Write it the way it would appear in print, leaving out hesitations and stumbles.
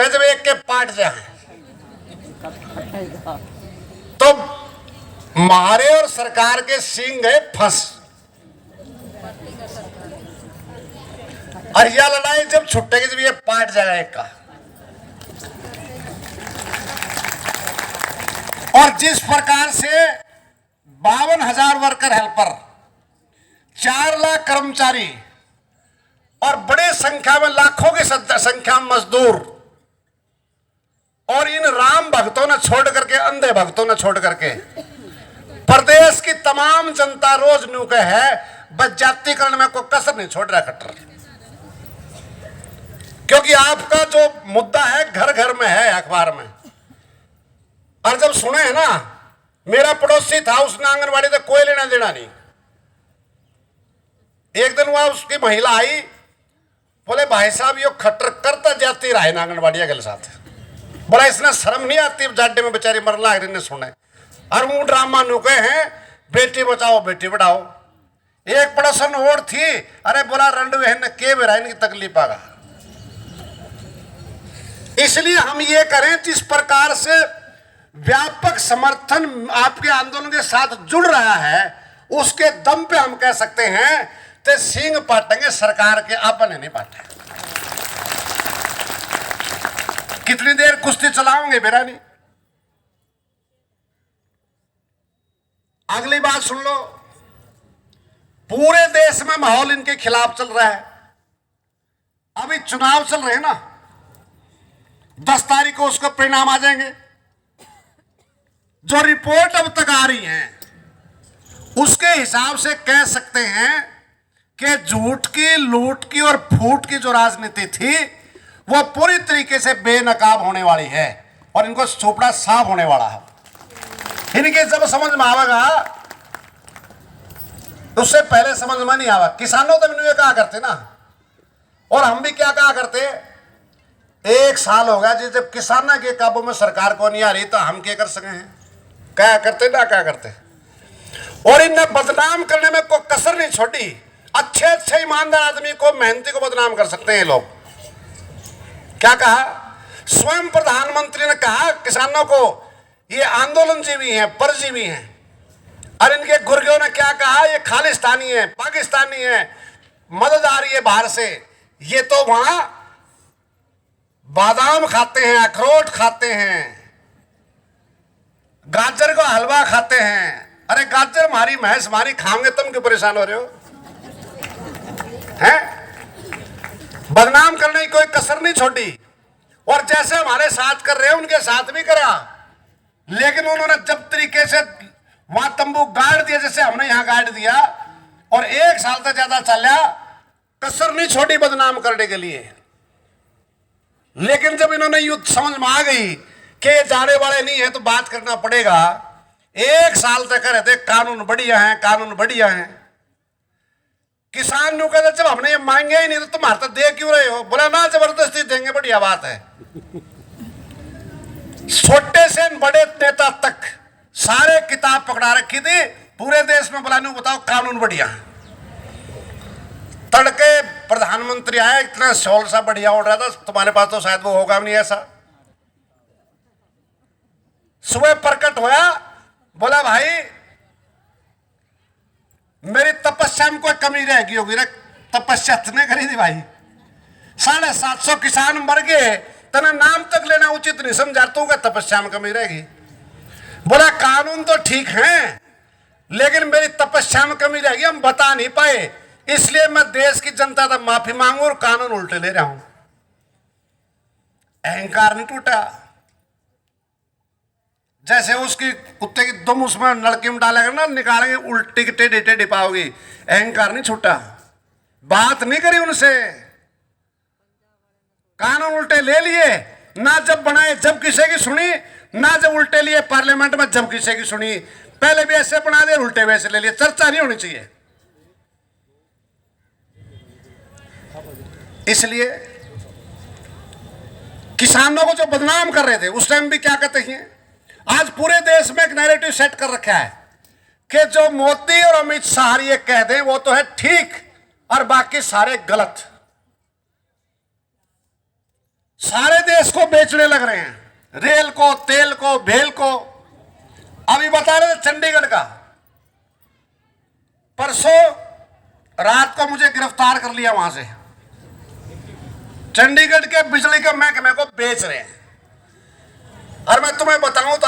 पे जब एक के पाट जाए तो मारे और सरकार के सींग गए फंस। और यह लड़ाई जब छुट्टेगी जब ये पाट जाएगा एक का। और जिस प्रकार से 52,000 वर्कर हेल्पर, 4 लाख कर्मचारी और बड़े संख्या में लाखों की संख्या में मजदूर और इन राम भक्तों ने छोड़ करके, अंधे भक्तों ने छोड़ करके प्रदेश की तमाम जनता रोज न्यू के है बस जातीकरण में कोई कसर नहीं छोड़ रहा खट्टर। क्योंकि आपका जो मुद्दा है घर घर में है, अखबार में। और जब सुने है ना, मेरा पड़ोसी था, उसने आंगनवाड़ी से कोई लेना देना नहीं। एक दिन वहां उसकी महिला आई, बोले भाई साहब ये खट्टर करता जाती रहा है ना आंगनवाड़ी के साथ। बोला इसने शर्म नहीं आती, जाड्डे में बेचारी मरला ने सुने। और वो ड्रामा नुके हैं बेटी बचाओ बेटी बढ़ाओ। एक पड़ोसन और थी, अरे बोला रंड बहन के बेरा इनकी तकलीफ आगा। इसलिए हम ये करें, जिस प्रकार से व्यापक समर्थन आपके आंदोलन के साथ जुड़ रहा है, उसके दम पे हम कह सकते हैं कि सींग पाटेंगे सरकार के, अपन नहीं पाटे। कितनी देर कुश्ती चलाओगे बेरानी? अगली बात सुन लो, पूरे देश में माहौल इनके खिलाफ चल रहा है। अभी चुनाव चल रहे हैं ना, 10 तारीख को उसका परिणाम आ जाएंगे। जो रिपोर्ट अब तक आ रही है उसके हिसाब से कह सकते हैं कि झूठ की, लूट की और फूट की जो राजनीति थी वो पूरी तरीके से बेनकाब होने वाली है और इनको चोपड़ा साफ होने वाला है। इनके जब समझ में आवेगा, उससे पहले समझ में नहीं आवा। किसानों तो ये कहा करते ना, और हम भी क्या कहा करते, 1 साल हो गया जी जब किसानों के काबू में सरकार को नहीं आ रही, तो हम क्या कर सके हैं? क्या करते ना क्या करते। और इन्हें बदनाम करने में कोई कसर नहीं छोड़ी। अच्छे अच्छे ईमानदार आदमी को, मेहनती को बदनाम कर सकते हैं ये लोग। क्या कहा? स्वयं प्रधानमंत्री ने कहा किसानों को ये आंदोलन जीवी हैं, परजीवी हैं। और इनके गुर्गों ने क्या कहा? ये खालिस्तानी है, पाकिस्तानी है, मदद आ रही है बाहर से। ये तो वहां बादाम खाते हैं, अखरोट खाते हैं, गाजर का हलवा खाते हैं। अरे गाजर हमारी भैंस हमारी खाओगे, तुम क्यों परेशान हो रहे हो? हैं? बदनाम करने की कोई कसर नहीं छोड़ी। और जैसे हमारे साथ कर रहे हैं उनके साथ भी करा, लेकिन उन्होंने जब तरीके से वहां तंबू गाड़ दिया जैसे हमने यहां गाड़ दिया, और 1 साल तक ज्यादा चला, कसर नहीं छोड़ी बदनाम करने के लिए। लेकिन जब इन्होंने युद्ध समझ में आ गई कि जाने वाले नहीं है तो बात करना पड़ेगा, 1 साल तक रहे थे कानून बढ़िया है, कानून बढ़िया है। किसान ने कहते जब हमने ये मांगे ही नहीं तो तुम हाथ दे क्यों रहे हो? बोला ना जबरदस्ती देंगे, बढ़िया बात है। छोटे से बड़े नेता तक सारे किताब पकड़ा रखी थी पूरे देश में। बोला नहीं बताओ कानून बढ़िया है। तड़के प्रधानमंत्री आए, इतना शोल सा बढ़िया उड़ रहा था, तुम्हारे पास तो शायद वो होगा नहीं ऐसा। सुबह प्रकट होया, बोला भाई मेरी तपस्या में कोई कमी रहेगी होगी रे, तपस्या तूने करी थी भाई। 750 किसान मर गए, तना नाम तक लेना उचित नहीं समझा, तू का तपस्या में कमी रहेगी। बोला कानून तो ठीक है लेकिन मेरी तपस्या में कमी रहेगी, हम बता नहीं पाए, इसलिए मैं देश की जनता से माफी मांगू और कानून उल्टे ले रहा हूं। अहंकार नहीं टूटा। जैसे उसकी कुत्ते की दुम उसमें नलकी में डालेगा ना, निकालेंगे उल्टी के टेढ़े टेढ़े पाओगे। अहंकार नहीं छूटा, बात नहीं करी उनसे, कानून उल्टे ले लिए ना, जब बनाए जब किसी की सुनी ना, जब उल्टे लिए पार्लियामेंट में जब किसी की सुनी। पहले भी ऐसे बना दे, उल्टे वैसे ले लिए, चर्चा नहीं होनी चाहिए। इसलिए किसानों को जो बदनाम कर रहे थे उस टाइम भी क्या कहते हैं, आज पूरे देश में एक नैरेटिव सेट कर रखा है कि जो मोदी और अमित शाह ये कह दें वो तो है ठीक और बाकी सारे गलत। सारे देश को बेचने लग रहे हैं, रेल को, तेल को, भेल को। अभी बता रहे थे चंडीगढ़ का, परसों रात को मुझे गिरफ्तार कर लिया वहां से। चंडीगढ़ के बिजली के महकमे को बेच रहे हैं। और मैं तुम्हें बताऊं तो